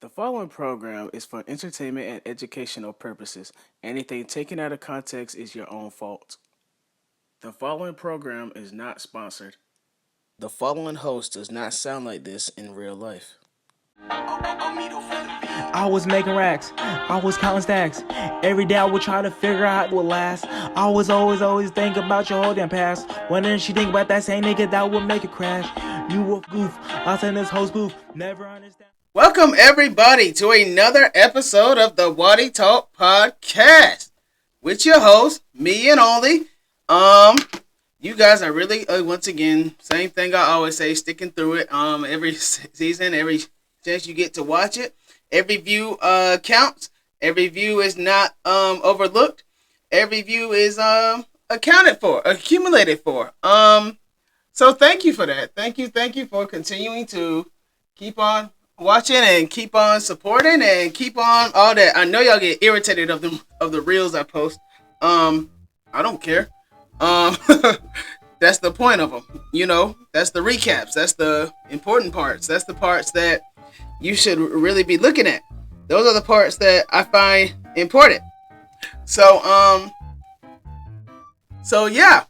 The following program is for entertainment and educational purposes. Anything taken out of context is your own fault. The following program is not sponsored. The following host does not sound like this in real life. I was making racks. I was counting stacks. Every day I would try to figure out how it would last. I was always think about your whole damn past. Wondering she think about that same nigga that would make it crash. You a goof. I send this whole spoof. Never understand. Welcome everybody to another episode of the Waddy Talk podcast with your host, me and only. You guys are really once again same thing I always say, sticking through it. Every season, every chance you get to watch it, every view counts. Every view is not overlooked. Every view is accounted for, accumulated for. So thank you for that. Thank you for continuing to keep on watching and keep on supporting and keep on all that. I know y'all get irritated of the reels I post. I don't care. That's the point of them. You know, that's the recaps. That's the important parts. That's the parts that you should really be looking at. Those are the parts that I find important. So yeah.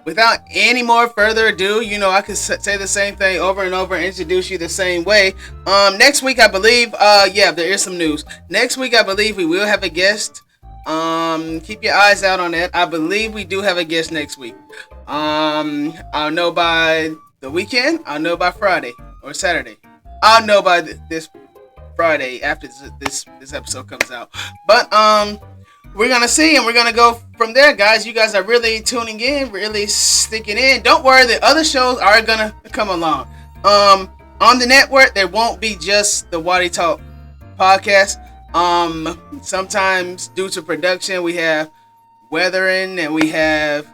Without any more further ado, you know, I could say the same thing over and over and introduce you the same way. Next week, I believe, there is some news. Next week, I believe we will have a guest. Keep your eyes out on that. I believe we do have a guest next week. I'll know by the weekend. I'll know by Friday or Saturday. I'll know by this Friday after this episode comes out. But, we're going to see, and we're going to go from there, guys. You guys are really tuning in, really sticking in. Don't worry, the other shows are going to come along. On the network, there won't be just the Waddy Talk podcast. Sometimes, due to production, we have weathering, and we have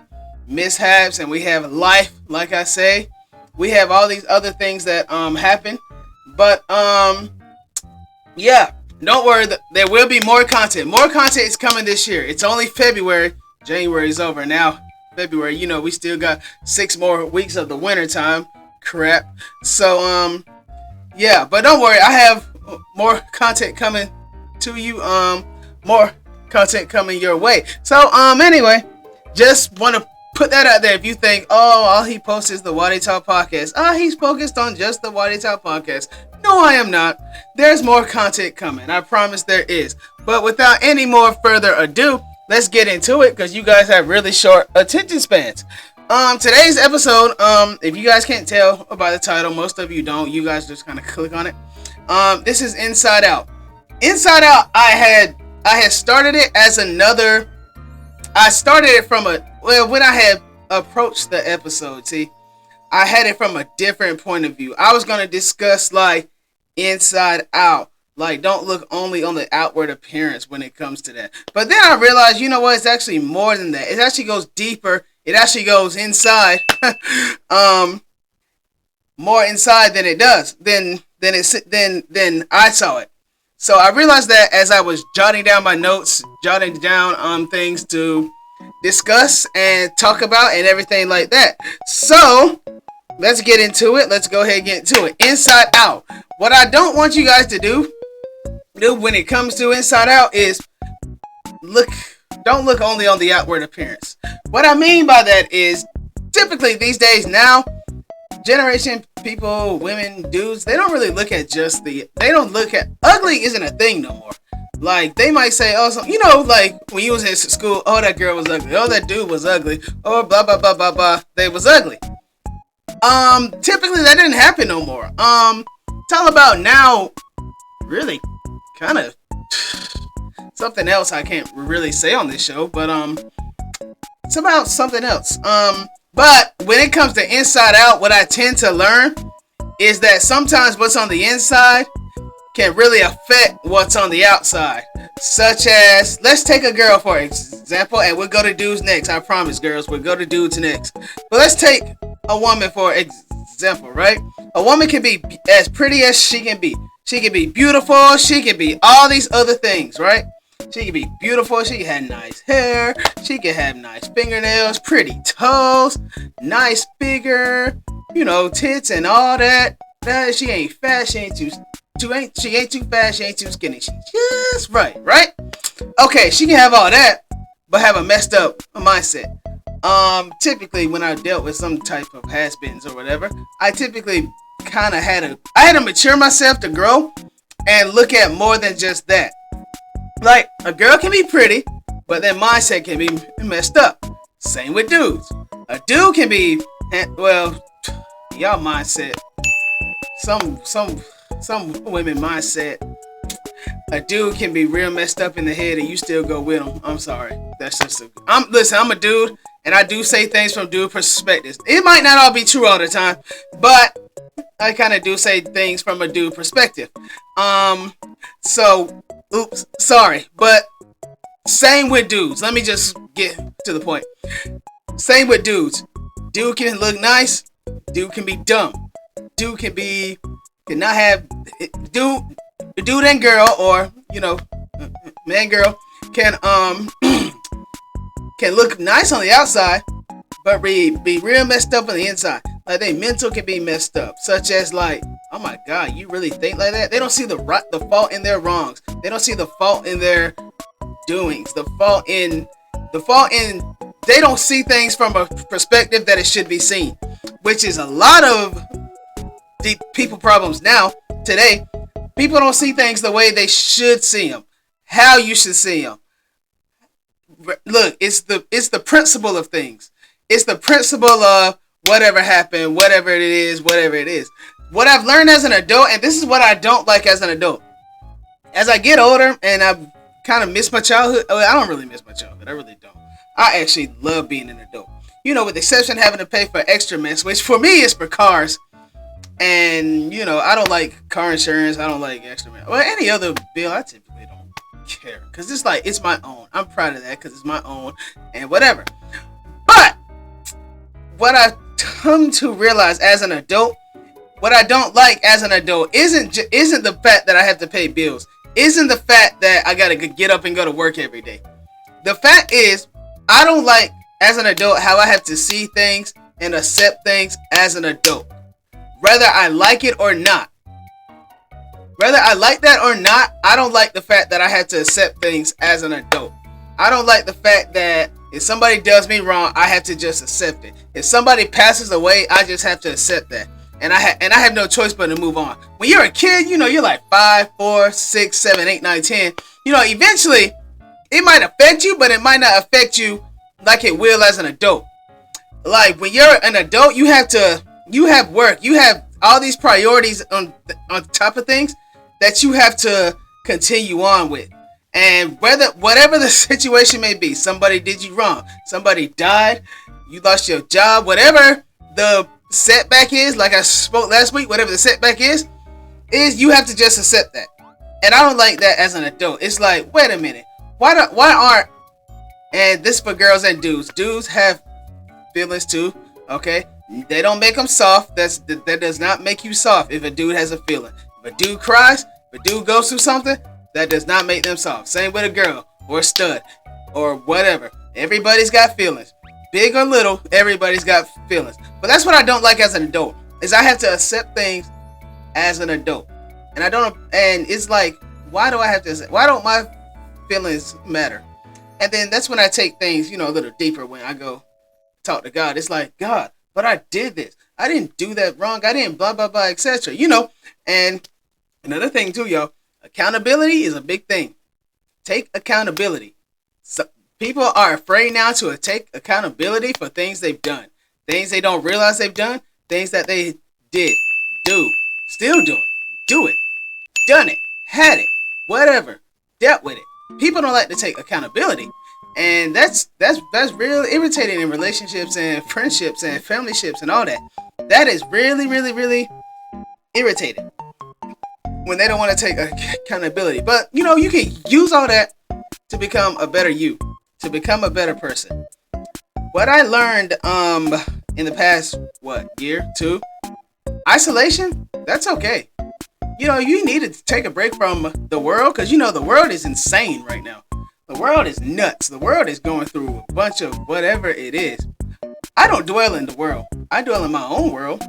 mishaps, and we have life, like I say. We have all these other things that happen. But, yeah. Don't worry, there will be more content. More content is coming this year. It's only February. January is over now. February, you know, we still got 6 more weeks of the winter time. Crap. So, yeah, but don't worry. I have more content coming to you. More content coming your way. So, anyway, just want to put that out there. If you think, oh, all he posts is the Waddy Talk podcast. He's focused on just the Waddy Talk podcast. No, I am not. There's more content coming. I promise there is. But without any more further ado, let's get into it because you guys have really short attention spans. Today's episode, if you guys can't tell by the title, most of you don't. You guys just kind of click on it. This is Inside Out. Inside Out, I had started it as another. I started it from when I had approached the episode. See, I had it from a different point of view. I was gonna discuss like inside out. Like, don't look only on the outward appearance when it comes to that. But then I realized, you know what? It's actually more than that. It actually goes deeper. It actually goes inside. More inside than it does. Then I saw it. So I realized that as I was jotting down my notes, jotting down things to discuss and talk about and everything like that. So let's get into it. Let's go ahead and get into it. Inside Out. What I don't want you guys to do when it comes to Inside Out is don't look only on the outward appearance. What I mean by that is typically these days now, generation people, women, dudes, they don't really look at ugly isn't a thing no more. Like, they might say, oh, so, you know, like, when you was in school, oh, that girl was ugly, oh, that dude was ugly, oh, blah, blah, blah, blah, blah, they was ugly. Typically that didn't happen no more. It's all about now, really, kind of, something else I can't really say on this show, but, it's about something else. But when it comes to Inside Out, what I tend to learn is that sometimes what's on the inside can really affect what's on the outside. Such as, let's take a girl for example, and we'll go to dudes next. I promise, girls, we'll go to dudes next. But let's take a woman for example, right? A woman can be as pretty as she can be. She can be beautiful. She can be all these other things, right? She can be beautiful. She can have nice hair. She can have nice fingernails, pretty toes, nice figure, you know, tits and all that. She ain't fat. She ain't she ain't too fat. She ain't too skinny. She just right, right? Okay, she can have all that, but have a messed up mindset. Typically when I dealt with some type of has-beens or whatever, I typically kind of had to mature myself to grow and look at more than just that. Like, a girl can be pretty, but their mindset can be messed up. Same with dudes. A dude can be, well, y'all mindset. Some women mindset. A dude can be real messed up in the head and you still go with him. I'm sorry. That's just listen, I'm a dude and I do say things from dude perspectives. It might not all be true all the time, but I kind of do say things from a dude perspective. So, oops, sorry. But same with dudes. Let me just get to the point. Same with dudes. Dude can look nice. Dude can be dumb. Dude cannot have, dude and girl, or, you know, man, girl, can look nice on the outside, but be real messed up on the inside. Like, they mental can be messed up, such as like, oh my God, you really think like that? They don't see the fault in their wrongs. They don't see the fault in their doings. The fault in they don't see things from a perspective that it should be seen, which is a lot of the people problems now today. People don't see things the way they should see them, how you should see them. Look, it's the principle of things. It's the principle of whatever happened, whatever it is. What I've learned as an adult, and this is what I don't like as an adult. As I get older and I kind of miss my childhood. I don't really miss my childhood. I really don't. I actually love being an adult. You know, with the exception of having to pay for extra mess, which for me is for cars. And, you know, I don't like car insurance. I don't like extra mess. Well, any other bill, I typically don't care. Because it's like, it's my own. I'm proud of that because it's my own and whatever. But what I come to realize as an adult, what I don't like as an adult isn't the fact that I have to pay bills. Isn't the fact that I got to get up and go to work every day. The fact is, I don't like, as an adult, how I have to see things and accept things as an adult. Whether I like it or not. Whether I like that or not, I don't like the fact that I have to accept things as an adult. I don't like the fact that if somebody does me wrong, I have to just accept it. If somebody passes away, I just have to accept that. And I have no choice but to move on. When you're a kid, you know, you're like 5, 4, 6, 7, 8, 9, 10. You know, eventually, it might affect you, but it might not affect you like it will as an adult. Like, when you're an adult, you have work. You have all these priorities on top of things that you have to continue on with. And whatever the situation may be, somebody did you wrong, somebody died, you lost your job, whatever the setback is, like I spoke last week, whatever the setback is you have to just accept that. And I don't like that as an adult. It's like, wait a minute, why aren't, and this for girls and dudes. Dudes have feelings too, okay? They don't make them soft. That does not make you soft if a dude has a feeling. If a dude cries, if a dude goes through something, that does not make them soft. Same with a girl or a stud or whatever. Everybody's got feelings. Big or little, everybody's got feelings. But that's what I don't like as an adult, is I have to accept things as an adult. And it's like, why do I have to, why don't my feelings matter? And then that's when I take things, you know, a little deeper when I go talk to God. It's like, God, but I did this. I didn't do that wrong. I didn't blah, blah, blah, etc. You know, and another thing too, y'all, accountability is a big thing. Take accountability. So people are afraid now to take accountability for things they've done. Things they don't realize they've done. Things that they did, do, still doing, do it, done it, had it, whatever, dealt with it. People don't like to take accountability. And that's real irritating in relationships and friendships and familyships and all that. That is really, really, really irritating when they don't want to take accountability. But, you know, you can use all that to become a better you, to become a better person. What I learned in the past, year, 2, isolation, that's okay. You know, you need to take a break from the world because, you know, the world is insane right now. The world is nuts. The world is going through a bunch of whatever it is. I don't dwell in the world. I dwell in my own world.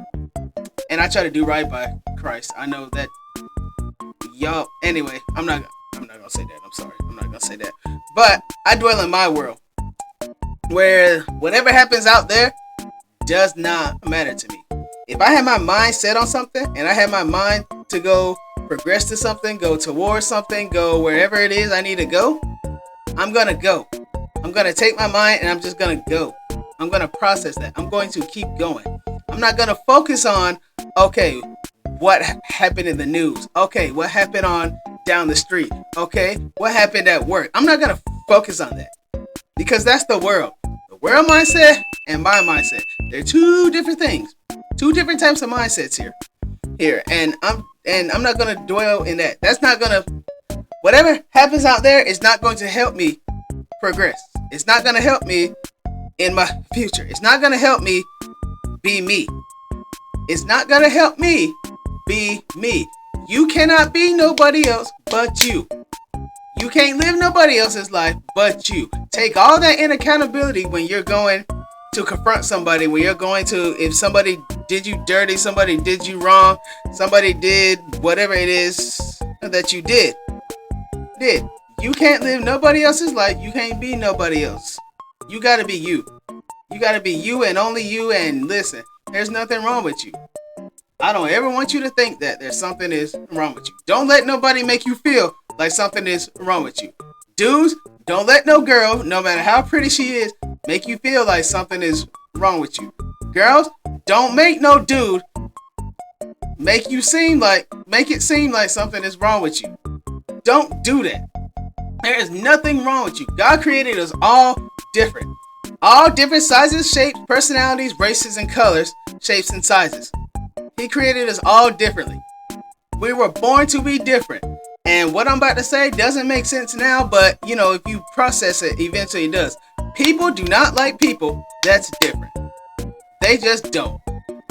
And I try to do right by Christ. I know that y'all. Anyway, I'm not gonna say that. I'm sorry. I'm not gonna say that. But I dwell in my world, where whatever happens out there does not matter to me. If I have my mind set on something, and I have my mind to go progress to something, go towards something, go wherever it is I need to go, I'm gonna go. I'm gonna take my mind and I'm just gonna go. I'm gonna process that. I'm going to keep going. I'm not gonna focus on, okay, what happened in the news? Okay, what happened on down the street? Okay, what happened at work? I'm not gonna focus on that, because that's the world. The world mindset and my mindset. They're two different things. Two different types of mindsets here. And I'm not gonna dwell in that. That's not gonna, whatever happens out there is not going to help me progress. It's not gonna help me in my future. It's not gonna help me be me. It's not gonna help me be me. You cannot be nobody else but you. You can't live nobody else's life but you. Take all that in accountability when you're going to confront somebody, when you're going to, if somebody did you dirty, somebody did you wrong, somebody did whatever it is that you did. You can't live nobody else's life. You can't be nobody else. You gotta be you. You gotta be you and only you. And listen, there's nothing wrong with you. I don't ever want you to think that there's something is wrong with you. Don't let nobody make you feel like something is wrong with you. Dudes, don't let no girl, no matter how pretty she is, make you feel like something is wrong with you. Girls, don't make no dude make it seem like something is wrong with you. Don't do that. There is nothing wrong with you. God created us all different. All different sizes, shapes, personalities, races, and colors, shapes, and sizes. He created us all differently. We were born to be different. And what I'm about to say doesn't make sense now, but if you process it, eventually it does. People do not like people that's different. They just don't.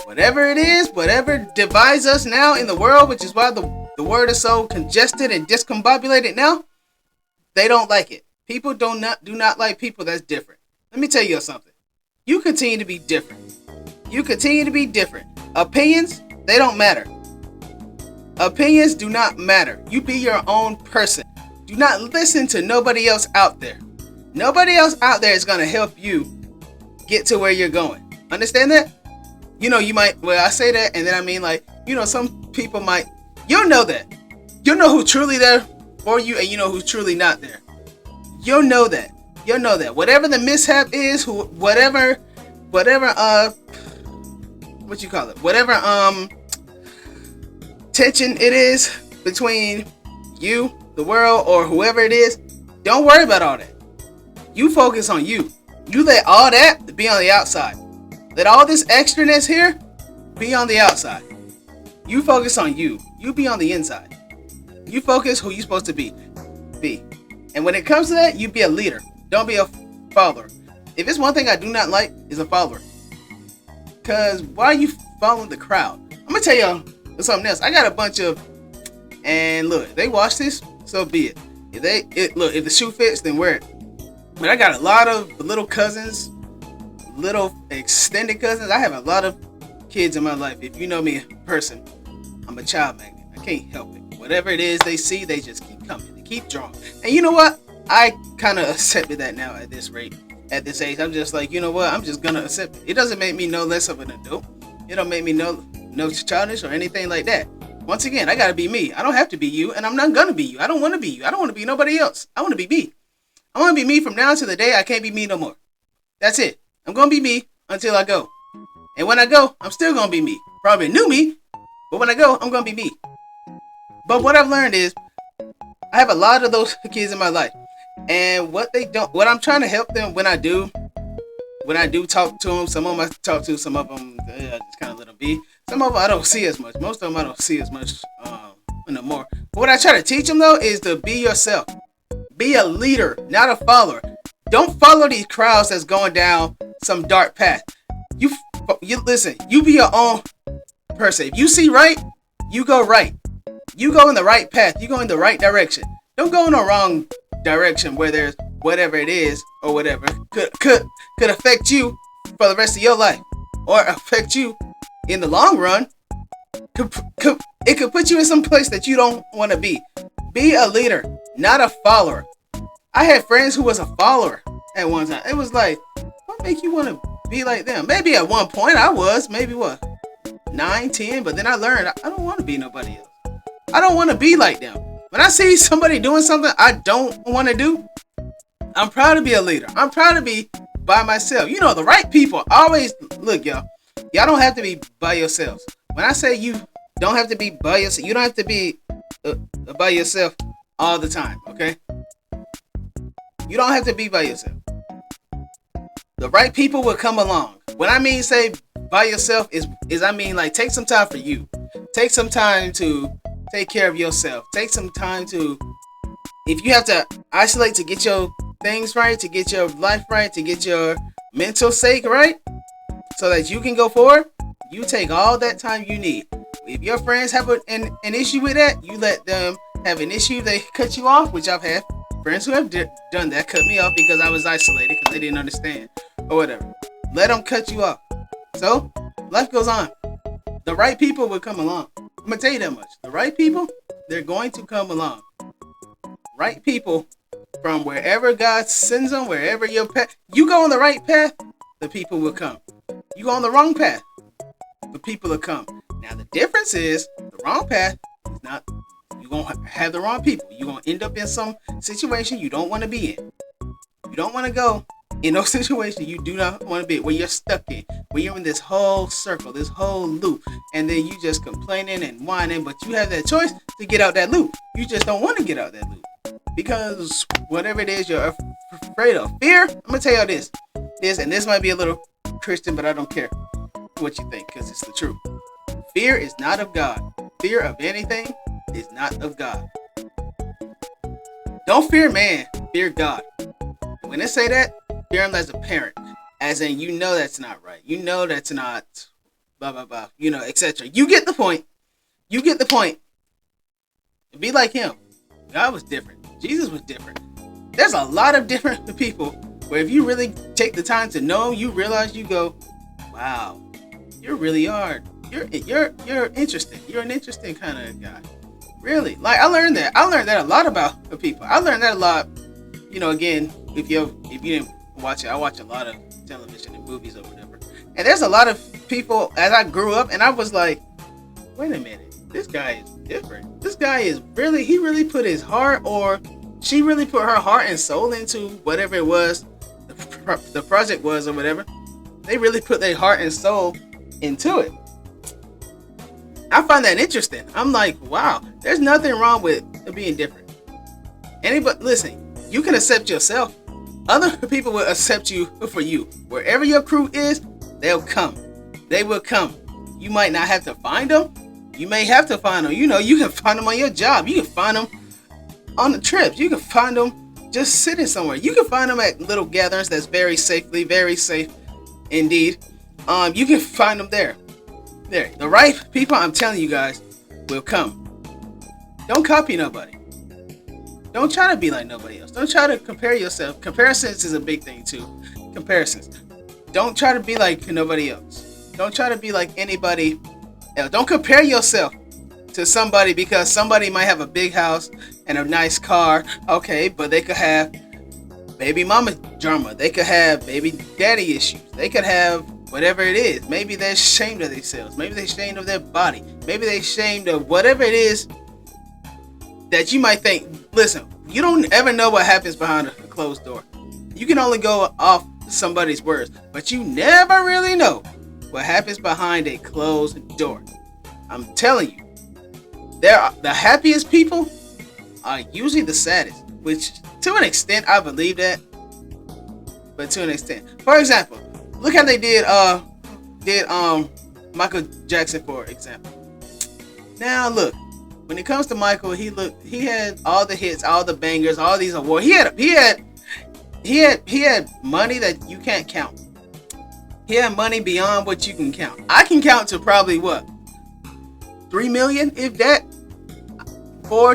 Whatever it is, whatever divides us now in the world, which is why the word is so congested and discombobulated now, they don't like it. People do not like people that's different. Let me tell you something. You continue to be different. You continue to be different. Opinions, they don't matter. Opinions do not matter. You be your own person. Do not listen to nobody else out there. Nobody else out there is going to help you get to where you're going. Understand that? You might, well, I say that, and then I mean, some people might, you'll know that. You'll know who's truly there for you, and you know who's truly not there. You'll know that. You'll know that. Whatever the mishap is, whatever, what you call it? Whatever, tension it is between you, the world, or whoever it is, don't worry about all that. You focus on you. You let all that be on the outside. Let all this extraness here be on the outside. You focus on you. You be on the inside. You focus who you're supposed to be. And when it comes to that, you be a leader. Don't be a follower. If it's one thing I do not like, is a follower. Because why are you following the crowd? I'm going to tell y'all something else. I got a bunch of, and look, they watch this, so be it. If the shoe fits, then wear it. But I got a lot of little cousins, little extended cousins. I have a lot of kids in my life. If you know me in person, I'm a child magnet. I can't help it. Whatever it is they see, they just keep coming. They keep drawing. And you know what? I kind of accepted that now at this rate. At this age, I'm just like, you know what? I'm just going to accept it. It doesn't make me no less of an adult. It don't make me no childish or anything like that. Once again, I got to be me. I don't have to be you, and I'm not going to be you. I don't want to be you. I don't want to be nobody else. I want to be me. I want to be me from now to the day I can't be me no more. That's it. I'm going to be me until I go. And when I go, I'm still going to be me. Probably a new me, but when I go, I'm going to be me. But what I've learned is I have a lot of those kids in my life. And what I'm trying to help them when I do talk to them, some of them I talk to, some of them I just kind of let them be. Some of them I don't see as much. Most of them I don't see as much no more. But what I try to teach them, though, is to be yourself. Be a leader, not a follower. Don't follow these crowds that's going down some dark path. You listen, you be your own person. If you see right, you go right. You go in the right path. You go in the right direction. Don't go in the wrong direction where there's whatever it is or whatever could affect you for the rest of your life or affect you in the long run It could put you in some place that you don't want to be. Be a leader, not a follower. I had friends who was a follower at one time. It was like, what make you want to be like them? Maybe at one point I was, maybe what, 9, 10, but then I learned I don't want to be nobody else. I don't want to be like them. When I see somebody doing something I don't want to do, I'm proud to be a leader. I'm proud to be by myself. You know, the right people always, look, y'all don't have to be by yourselves. When I say you don't have to be by yourself, you don't have to be by yourself all the time, okay? You don't have to be by yourself. The right people will come along. When I mean say by yourself is I mean like take some time for you. Take some time to take care of yourself. Take some time to, if you have to isolate to get your things right, to get your life right, to get your mental sake right, so that you can go forward, you take all that time you need. If your friends have an issue with that, you let them have an issue, they cut you off, which I've had friends who have done that, cut me off because I was isolated because they didn't understand or whatever. Let them cut you off. So life goes on. The right people will come along. I'm gonna tell you that much. The right people, they're going to come along. Right people from wherever God sends them, wherever your path, you go on the right path, the people will come. You go on the wrong path, the people will come. Now the difference is the wrong path is not, you're going to have the wrong people. You're going to end up in some situation you don't want to be in. You don't want to go in no situation you do not want to be, where you're stuck in, where you're in this whole circle, this whole loop, and then you just complaining and whining, but you have that choice to get out that loop. You just don't want to get out that loop because whatever it is you're afraid of. Fear, I'm going to tell you this, and this might be a little Christian, but I don't care what you think because it's the truth. Fear is not of God. Fear of anything is not of God. Don't fear man, fear God. When they say that, fear him as a parent, as in you know that's not right. You know that's not blah blah blah. You know, etc. You get the point. You get the point. Be like him. God was different. Jesus was different. There's a lot of different people where if you really take the time to know, you realize you go, wow, you really are. You're interesting. You're an interesting kind of guy. Really. Like I learned that a lot about the people. I learned that a lot. You know, again, if you didn't watch it, I watch a lot of television and movies or whatever. And there's a lot of people as I grew up and I was like, wait a minute, this guy is different. This guy is he really put his heart, or she really put her heart and soul into whatever it was, the project was or whatever. They really put their heart and soul into it. I find that interesting. I'm like, wow, there's nothing wrong with being different. Anybody, listen, you can accept yourself. Other people will accept you for you. Wherever your crew is, they'll come. They will come. You might not have to find them. You may have to find them. You know, you can find them on your job. You can find them on the trips. You can find them just sitting somewhere. You can find them at little gatherings that's very safe indeed. You can find them there. There. The right people, I'm telling you guys, will come. Don't copy nobody. Don't try to be like nobody else. Don't try to compare yourself. Comparisons is a big thing too. Comparisons. Don't try to be like nobody else. Don't try to be like anybody else. Don't compare yourself to somebody because somebody might have a big house and a nice car. Okay, but they could have baby mama drama. They could have baby daddy issues. They could have whatever it is. Maybe they're ashamed of themselves. Maybe they're ashamed of their body. Maybe they're ashamed of whatever it is that you might think. Listen, you don't ever know what happens behind a closed door. You can only go off somebody's words, but you never really know what happens behind a closed door. I'm telling you, the happiest people are usually the saddest, which to an extent I believe that, but to an extent. For example, look how they did Michael Jackson, for example. Now look, when it comes to Michael, he had all the hits, all the bangers, all these awards. He had money that you can't count. He had money beyond what you can count. I can count to probably what? 3 million, if that.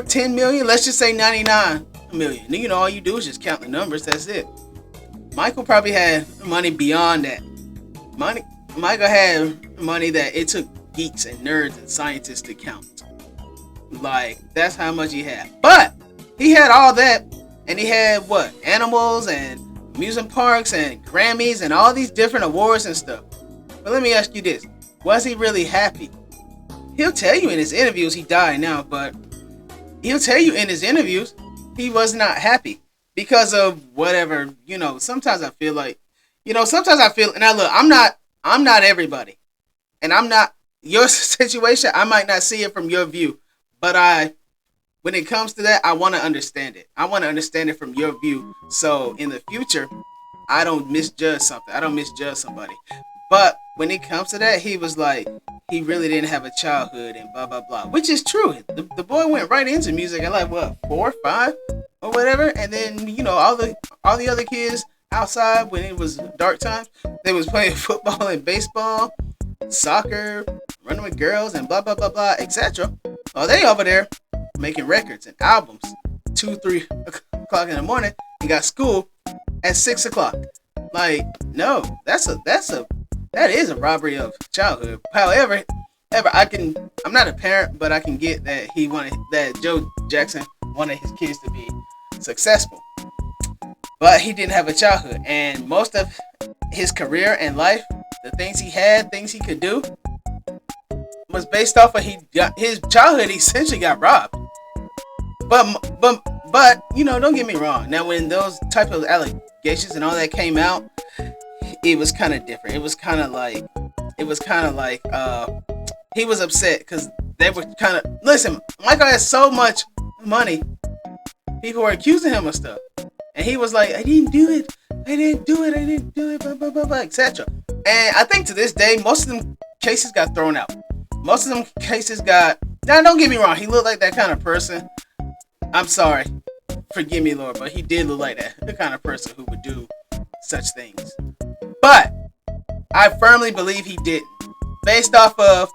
10 million, let's just say 99 million. You know, all you do is just count the numbers, that's it. Michael probably had money beyond that. Michael had money that it took geeks and nerds and scientists to count. Like, that's how much he had. But he had all that, and he had what? Animals and amusement parks and Grammys and all these different awards and stuff. But let me ask you this. Was he really happy? He'll tell you in his interviews, he died now, but he'll tell you in his interviews he was not happy because of whatever, sometimes I feel like, now look, I'm not everybody. And I'm not your situation. I might not see it from your view, but when it comes to that, I want to understand it. I want to understand it from your view. So in the future, I don't misjudge something. I don't misjudge somebody. But when it comes to that, he was like, he really didn't have a childhood and blah, blah, blah, which is true. The boy went right into music at like, what, 4, 5 or whatever. And then, all the other kids outside when it was dark times, they was playing football and baseball, soccer, running with girls and blah, blah, blah, blah, etc. Oh, they over there making records and albums 2, 3 o'clock in the morning and got school at 6 o'clock. Like, no, that is a robbery of childhood. However, I'm not a parent, but I can get that Joe Jackson wanted his kids to be successful. But he didn't have a childhood, and most of his career and life, the things he had, things he could do, was based off of his childhood. He essentially got robbed. But don't get me wrong. Now, when those type of allegations and all that came out, it was kind of different. It was kind of like he was upset because they were kind of, listen, Michael has so much money. People were accusing him of stuff. And he was like, I didn't do it, blah, blah, blah, blah, etc. And I think to this day, most of them cases got thrown out. Most of them cases got, now don't get me wrong, he looked like that kind of person. I'm sorry, forgive me, Lord, but he did look like that, the kind of person who would do such things. But I firmly believe he didn't. Based off of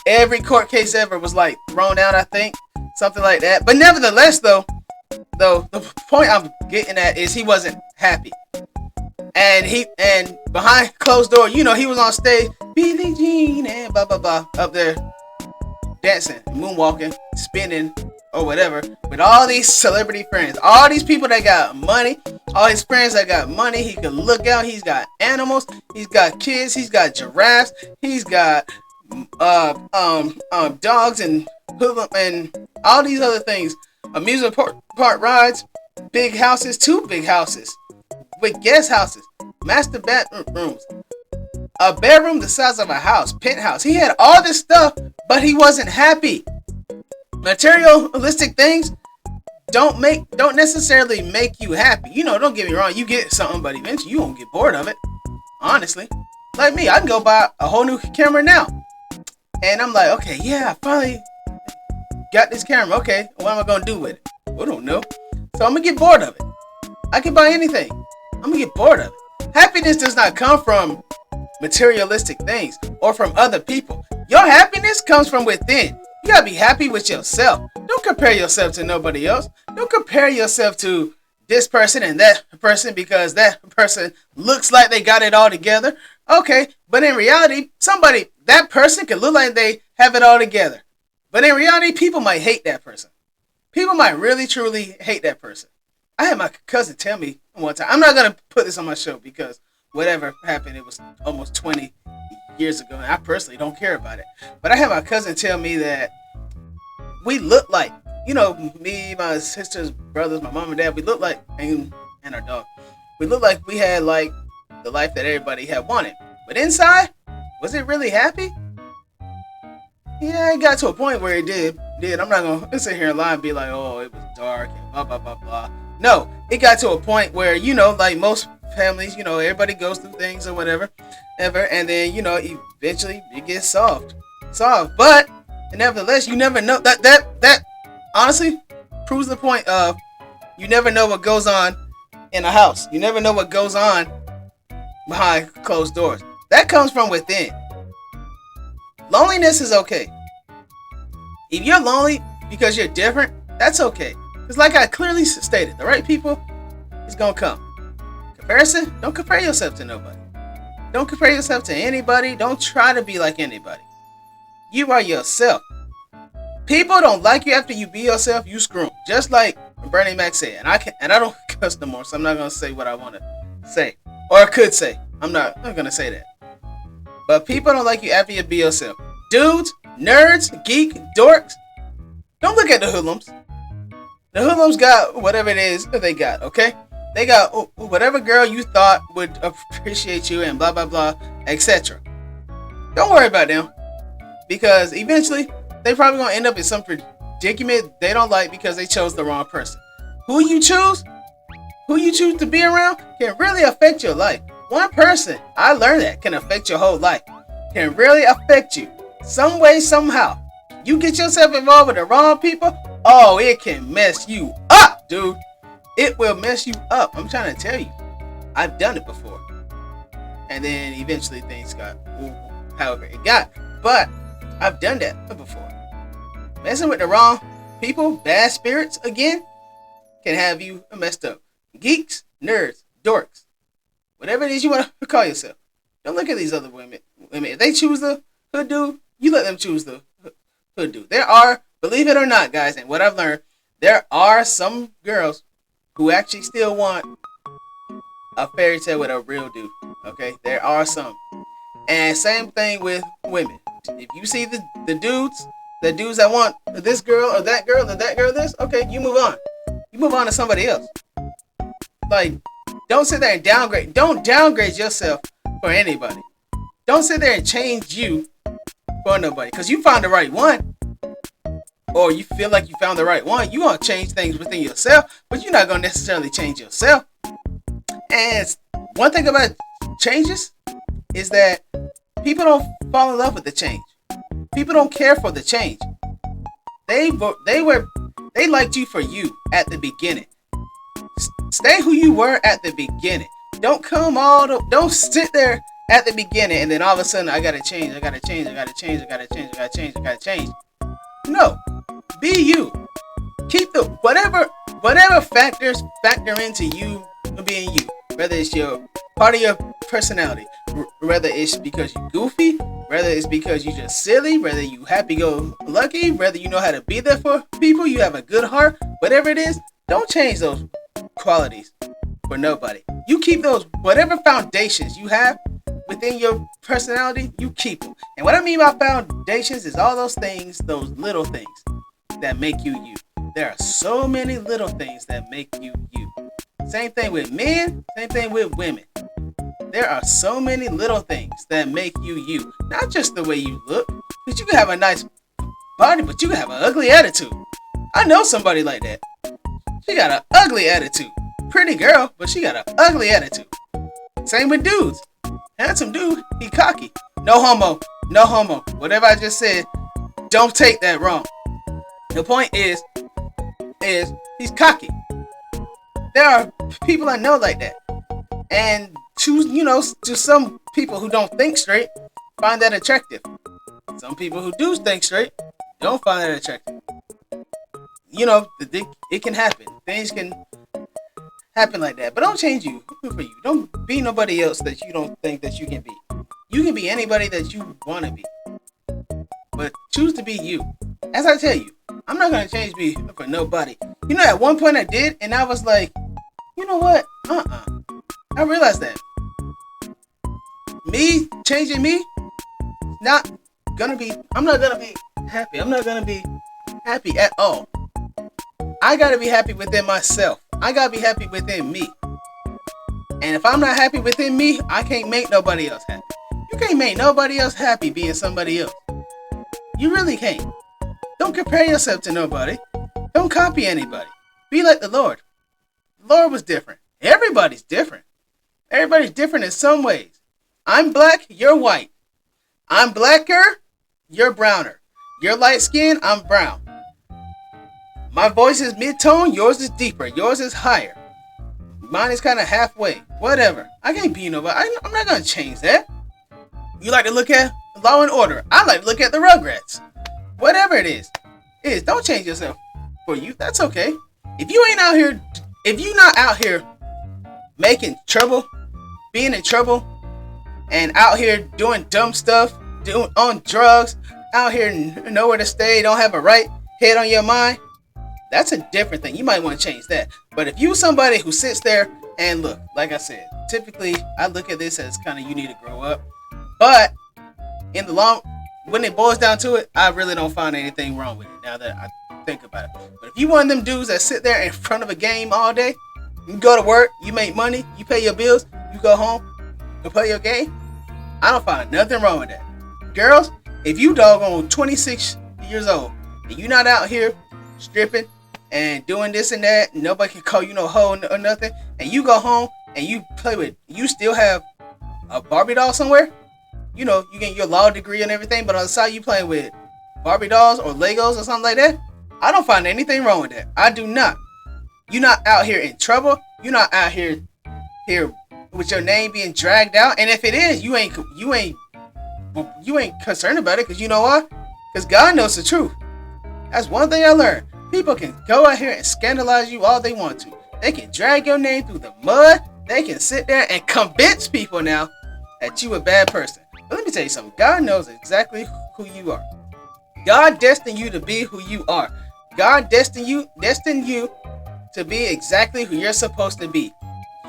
every court case ever was like thrown out, I think. Something like that. But nevertheless, though, the point I'm getting at is he wasn't happy. And behind closed door, he was on stage, Billie Jean and blah, blah, blah, up there dancing, moonwalking, spinning, or whatever, with all these celebrity friends, all these people that got money, all his friends that got money. He could look out. He's got animals. He's got kids. He's got giraffes. He's got dogs and all these other things. Amusement park rides, big houses, 2 big houses with guest houses, master bedrooms, a bedroom the size of a house, penthouse. He had all this stuff, but he wasn't happy. Materialistic things don't necessarily make you happy. Don't get me wrong, you get something, but eventually you won't get bored of it. Honestly. Like me, I can go buy a whole new camera now. And I'm like, okay, yeah, I finally got this camera. Okay, what am I gonna do with it? I don't know. So I'm gonna get bored of it. I can buy anything. I'm gonna get bored of it. Happiness does not come from materialistic things or from other people. Your happiness comes from within. You gotta be happy with yourself. Don't compare yourself to nobody else. Don't compare yourself to this person and that person because that person looks like they got it all together. Okay, but in reality, that person could look like they have it all together. But in reality, people might hate that person. People might really, truly hate that person. I had my cousin tell me one time, I'm not going to put this on my show because whatever happened, it was almost 20 years ago, and I personally don't care about it. But I had my cousin tell me that we look like, me, my sisters, brothers, my mom and dad, we look like, and our dog, we look like we had like the life that everybody had wanted. But inside, was it really happy? Yeah, it got to a point where it did. I'm not going to sit here and lie and be like, oh, it was dark and blah, blah, blah, blah. No, it got to a point where, like most families, everybody goes through things or whatever, and then, eventually it gets solved. But, nevertheless, you never know. That honestly proves the point of you never know what goes on in a house. You never know what goes on behind closed doors. That comes from within. Loneliness is okay. If you're lonely because you're different, that's okay. Because like I clearly stated, the right people is going to come. Comparison, don't compare yourself to nobody. Don't compare yourself to anybody. Don't try to be like anybody. You are yourself. People don't like you after you be yourself. You screw 'em. Just like Bernie Mac said, and I don't cuss no more, so I'm not gonna say what I want to say or I could say. I'm not gonna say that. But people don't like you after you be yourself. Dudes, nerds, geek, dorks. Don't look at the hoodlums. The hoodlums got whatever it is that they got. Okay, they got whatever girl you thought would appreciate you and blah blah blah, etc. Don't worry about them, because eventually they probably gonna end up in some predicament they don't like because they chose the wrong person. Who you choose to be around can really affect your life. One person, I learned that, can affect your whole life. Can really affect you some way, somehow. You get yourself involved with the wrong people, oh, it can mess you up, dude. It will mess you up. I'm trying to tell you. I've done it before. And then eventually things got however it got. But I've done that before. Messing with the wrong people, bad spirits, again, can have you messed up. Geeks, nerds, dorks, whatever it is you want to call yourself. Don't look at these other women. If they choose the hood dude, you let them choose the hood dude. There are, believe it or not, guys, and what I've learned, there are some girls who actually still want a fairy tale with a real dude. Okay, there are some. And same thing with women. If you see the dudes that want this girl or that girl this, okay, you move on. You move on to somebody else. Like, don't sit there and downgrade. Don't downgrade yourself for anybody. Don't sit there and change you for nobody. Because you found the right one. Or you feel like you found the right one. You want to change things within yourself. But you're not going to necessarily change yourself. And one thing about changes is that people don't fall in love with the change. People don't care for the change. They liked you for you at the beginning. Stay who you were at the beginning. Don't sit there at the beginning and then all of a sudden I gotta change. No, be you. Keep the whatever factors factor into you being you. Whether it's your part of your personality, whether it's because you're goofy, whether it's because you're just silly, whether you happy-go-lucky, whether you know how to be there for people, you have a good heart, whatever it is, don't change those qualities for nobody. You keep those, whatever foundations you have within your personality, you keep them. And what I mean by foundations is all those things, those little things that make you you. There are so many little things that make you you. Same thing with men, same thing with women. There are so many little things that make you you. Not just the way you look, because you can have a nice body, but you can have an ugly attitude. I know somebody like that. She got an ugly attitude. Pretty girl, but she got an ugly attitude. Same with dudes. Handsome dude, he cocky. No homo. No homo. Whatever I just said, don't take that wrong. The point is he's cocky. There are people I know like that. And to some people who don't think straight, find that attractive. Some people who do think straight don't find that attractive. It can happen. Things can happen like that. But don't change you for you. Don't be nobody else that you don't think that you can be. You can be anybody that you want to be. But choose to be you. As I tell you, I'm not going to change me for nobody. At one point I did, and I was like, you know what? I realized that. Me changing me, I'm not gonna be happy. I'm not gonna be happy at all. I gotta be happy within myself. I gotta be happy within me. And if I'm not happy within me, I can't make nobody else happy. You can't make nobody else happy being somebody else. You really can't. Don't compare yourself to nobody. Don't copy anybody. Be like the Lord. The Lord was different. Everybody's different. Everybody's different in some ways. I'm black, you're white. I'm blacker, you're browner. You're light skinned, I'm brown. My voice is mid-tone, yours is deeper, yours is higher. Mine is kind of halfway. Whatever. I can't be nobody. I'm not going to change that. You like to look at Law and Order. I like to look at the Rugrats. Whatever it is. Don't change yourself for you. That's okay. If you're not out here making trouble, being in trouble, and out here doing dumb stuff, on drugs, out here nowhere to stay, don't have a right head on your mind, that's a different thing. You might want to change that. But if you somebody who sits there and look, like I said, typically I look at this as kind of you need to grow up. But in the long, when it boils down to it, I really don't find anything wrong with it now that I think about it. But if you one of them dudes that sit there in front of a game all day, you go to work, you make money, you pay your bills, you go home and play your game, I don't find nothing wrong with that. Girls, if you doggone 26 years old and you not out here stripping and doing this and that, and nobody can call you no hoe or nothing, and you go home and you play with, you still have a Barbie doll somewhere, you know, you get your law degree and everything, but on the side you playing with Barbie dolls or Legos or something like that, I don't find anything wrong with that. I do not. You're not out here in trouble. You're not out here with your name being dragged out. And if it is, you ain't concerned about it, because you know why? Because God knows the truth. That's one thing I learned. People can go out here and scandalize you all they want to. They can drag your name through the mud. They can sit there and convince people now that you a bad person. But let me tell you something. God knows exactly who you are. God destined you to be who you are. God destined you to be exactly who you're supposed to be.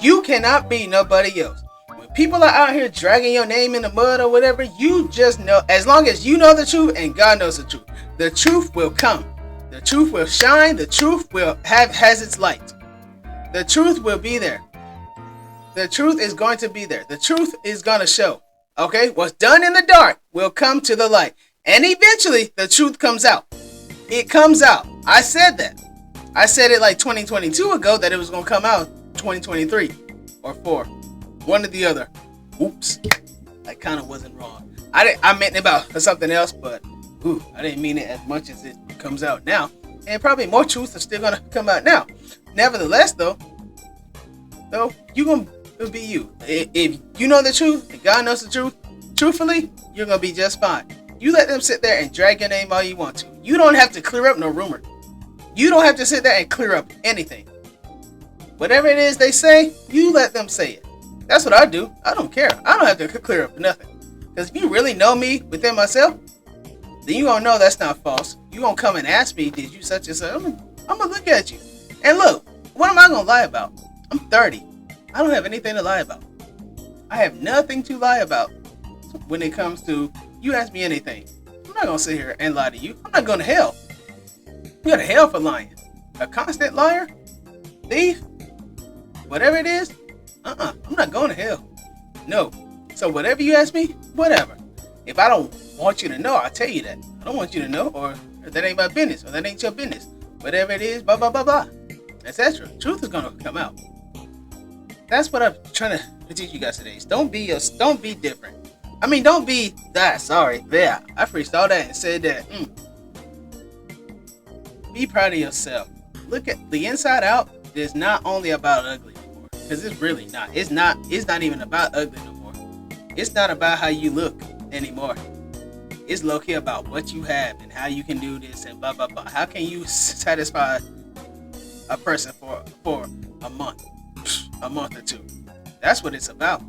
You cannot be nobody else. When people are out here dragging your name in the mud or whatever, you just know, as long as you know the truth and God knows the truth will come. The truth will shine. The truth has its light. The truth will be there. The truth is going to be there. The truth is going to show. Okay? What's done in the dark will come to the light. And eventually, the truth comes out. It comes out. I said that. I said it like 2022 ago that it was going to come out 2023 or 4. One or the other. Oops. I kind of wasn't wrong. I meant it about something else, but I didn't mean it as much as it comes out now. And probably more truths are still going to come out now. Nevertheless, though, you're going to be you. If you know the truth, and God knows the truth, truthfully, you're going to be just fine. You let them sit there and drag your name all you want to. You don't have to clear up no rumor. You don't have to sit there and clear up anything. Whatever it is they say, you let them say it. That's what I do. I don't care. I don't have to clear up nothing. Because if you really know me within myself, then you're going to know that's not false. You're going to come and ask me, did you such and such? I'm going to look at you. And look, what am I going to lie about? I'm 30. I don't have anything to lie about. I have nothing to lie about when it comes to you ask me anything. I'm not going to sit here and lie to you. I'm not going to hell. You go to hell for lying. A constant liar, thief, whatever it is, I'm not going to hell. No. So whatever you ask me, whatever. If I don't want you to know, I'll tell you that. I don't want you to know, or that ain't my business, or that ain't your business. Whatever it is, blah, blah, blah, blah. Etc. Truth is going to come out. That's what I'm trying to teach you guys today. Don't be different. I mean, don't be that. Sorry. Yeah, I freestyled that and said that. Be proud of yourself. Look at the inside out. It's not only about ugly anymore. Because it's really not. It's not even about ugly no more. It's not about how you look anymore. It's low-key about what you have and how you can do this and blah, blah, blah. How can you satisfy a person for a month or two? That's what it's about.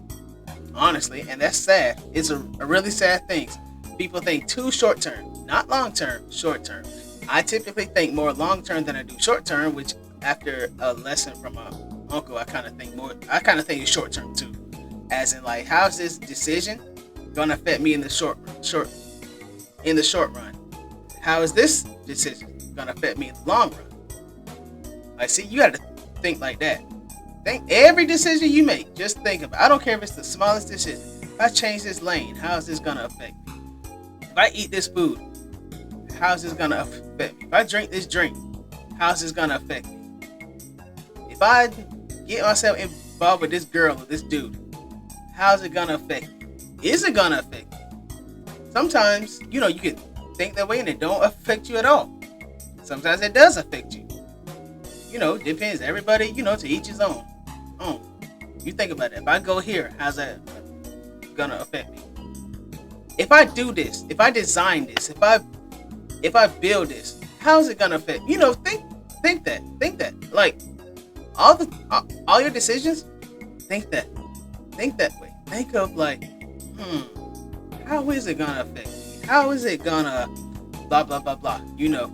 Honestly, and that's sad. It's a really sad thing. People think too short term, not long term, short term. I typically think more long term than I do short term, which after a lesson from my uncle, I kind of think it's short term too. As in, like, how's this decision gonna affect me in the short run? How is this decision gonna affect me in the long run? Like, see, you gotta think like that. Think every decision you make, just think about it. I don't care if it's the smallest decision. If I change this lane, how is this gonna affect me? If I eat this food, how is this gonna affect me? If I drink this drink, how is this gonna affect me? If I get myself involved with this girl or this dude, how is it gonna affect me? Is it gonna affect me? Sometimes, you can think that way and it don't affect you at all. Sometimes it does affect you. Depends. Everybody, to each his own. You think about it. If I go here, how's that gonna affect me? If I do this, if I design this, if I build this, how's it gonna affect? Think that. Like all your decisions, think that way. Think of like, how is it gonna affect me? How is it gonna blah blah blah blah? You know,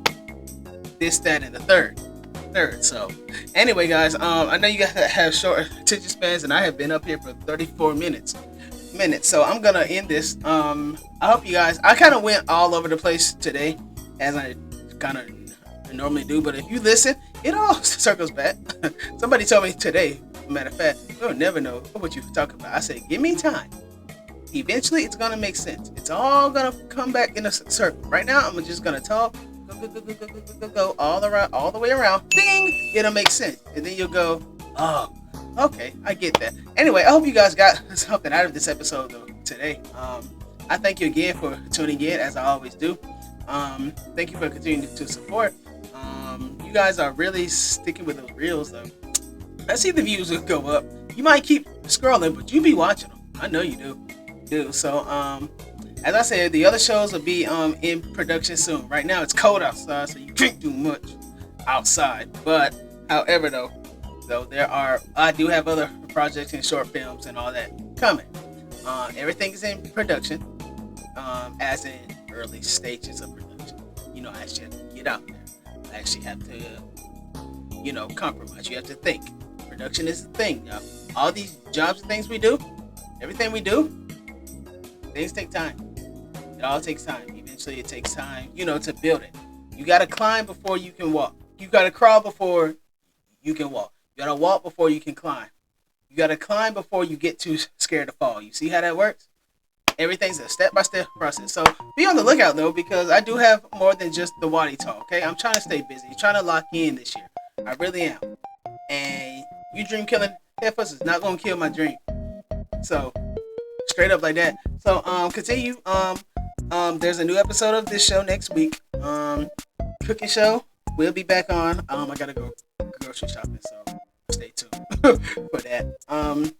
this, that, and the third. So anyway, guys, I know you guys have short attention spans, and I have been up here for 34 minutes. So I'm gonna end this. I hope you guys. I kind of went all over the place today, as I kind of normally do. But if you listen, it all circles back. Somebody told me today. Matter of fact, you'll never know what you're talking about. I said, give me time. Eventually, it's gonna make sense. It's all gonna come back in a circle. Right now, I'm just gonna talk. Go all around, all the way around. Ding! It'll make sense, and then you'll go, oh, okay, I get that. Anyway, I hope you guys got something out of this episode though today. I thank you again for tuning in, as I always do. Thank you for continuing to support. You guys are really sticking with those reels though. I see the views will go up. You might keep scrolling, but you be watching them. I know you do. So as I said, the other shows will be in production soon. Right now it's cold outside, so you can't do much outside. But however though I do have other projects and short films and all that coming. Everything is in production, as in early stages of production. You know, I actually have to get out there. I actually have to, compromise. You have to think. Production is the thing. All these jobs and things we do, everything we do, things take time. It all takes time. Eventually it takes time, to build it. You got to climb before you can walk. You got to crawl before you can walk. You got to walk before you can climb. You got to climb before you get too scared to fall. You see how that works? Everything's a step-by-step process. So be on the lookout, though, because I do have more than just the Waddy talk, okay? I'm trying to stay busy. Trying to lock in this year. I really am. And you dream killing headfirst is not going to kill my dream. So, straight up like that. So, continue. There's a new episode of this show next week. Cooking show. We'll be back on. I gotta go grocery shopping, so stay tuned for that. I'm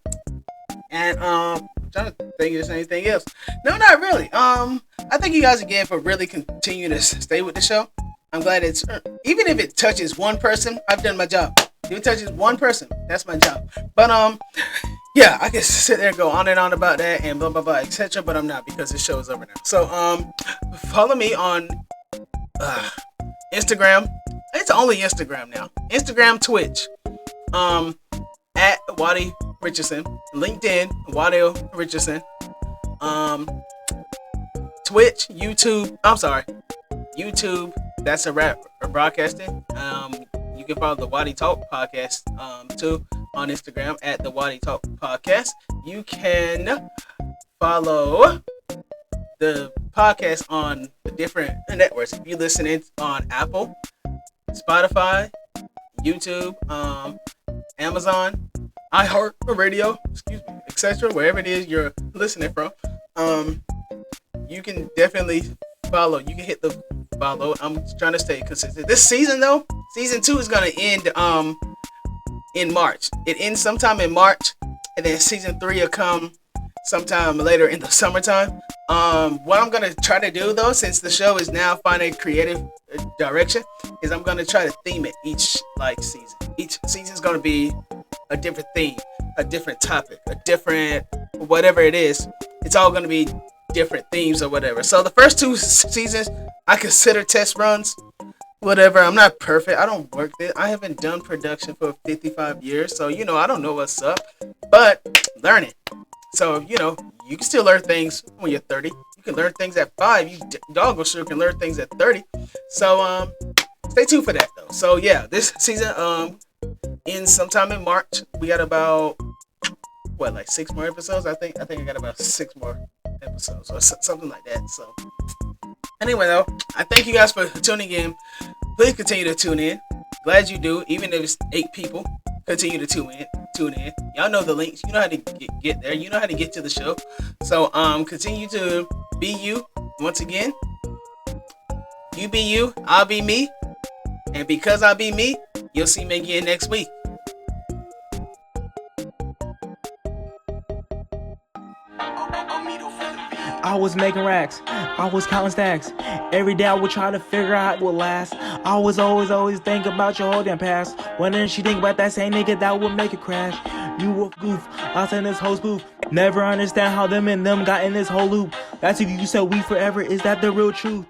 trying to think if there's anything else. No, not really. I thank you guys again for really continuing to stay with the show. I'm glad it's even if it touches one person, I've done my job. If it touches one person, that's my job. But yeah, I can sit there and go on and on about that and blah blah blah, etc. But I'm not, because this show is over now. So follow me on Instagram. It's only Instagram now. Instagram, Twitch, at Waddy Richardson, LinkedIn, Waddell Richardson, Twitch, YouTube. I'm sorry, YouTube. That's a rap or broadcasting. You can follow the Waddy Talk podcast too on Instagram at the Waddy Talk podcast. You can follow the podcast on the different networks. If you listen in on Apple, Spotify, YouTube, Amazon, iHeartRadio, etc., wherever it is you're listening from, you can definitely follow. You can hit the follow. I'm trying to stay consistent. This season though, season 2 is gonna end in March. It ends sometime in March, and then season 3 will come sometime later in the summertime. What I'm gonna try to do though, since the show is now finding creative direction, is I'm gonna try to theme it each season. Each season's gonna be a different theme, a different topic, a different whatever it is. It's all gonna be different themes or whatever. So the first 2 seasons I consider test runs. Whatever, I'm not perfect. I don't work this. I haven't done production for 55 years, so I don't know what's up. But learning. So you can still learn things when you're 30. You can learn things at 5. You doggone sure can learn things at 30. So stay tuned for that though. So yeah, this season ends sometime in March. We got about 6 more episodes. I think I got about 6 more episodes or something like that. So anyway though, I thank you guys for tuning in. Please continue to tune in. Glad you do, even if it's 8 people. Continue to tune in. Y'all know the links. You know how to get there. You know how to get to the show. So continue to be you. Once again, you be you, I'll be me, and because I'll be me, you'll see me again next week. I I was making racks, I was counting stacks. Every day I would try to figure out what last. I was always think about your whole damn past. Wondering she think about that same nigga that would make it crash. You a goof, I in this whole spoof. Never understand how them and them got in this whole loop. That's if you said we forever, is that the real truth?